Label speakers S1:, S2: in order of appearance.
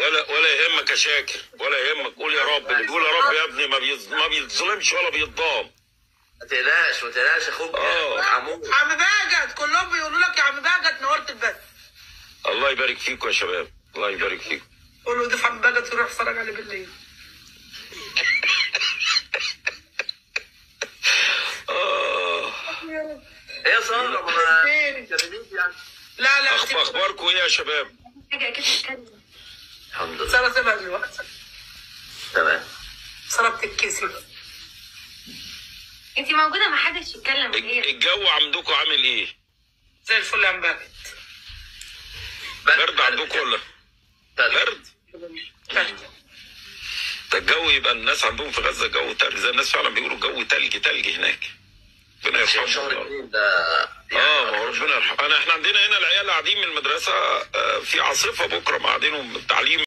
S1: ولا يهمك يا شاكر، ولا يهمك. قول يا رب، اللي بيقول يا رب يا ابني ما بيتظلمش ولا بيتضام.
S2: ما تقلقش اخوك محمود.
S3: عم باجت كلهم بيقولوا لك يا عم باجت نورت البث.
S1: الله يبارك فيكم يا شباب، الله يبارك فيكم.
S3: قول له ضيف عم باجت وروح اتفرج عليه بالليل.
S2: ايه يا ساره؟
S3: لا
S1: اخباركم ايه يا شباب؟
S4: حاجه كده تتكلم.
S2: الحمد لله.
S3: ساره سيبها دلوقتي.
S2: تمام.
S3: ساره بتتكسف.
S4: انت موجوده ما حدش يتكلم غير.
S1: الجو عندكم عامل ايه؟
S3: زي الفل يا عم باجت.
S1: برد عندكم ولا؟ برد؟ ده الجو يبقى الناس عندهم في غزه جو تلج، زي الناس فعلا بيقولوا جو تلج هناك. ربنا يرحمهم.
S2: شهر 2 ده
S1: ما هو ربنا يرحمهم. احنا عندنا هنا العيال قاعدين من المدرسه في عاصفه بكره، قاعدينهم التعليم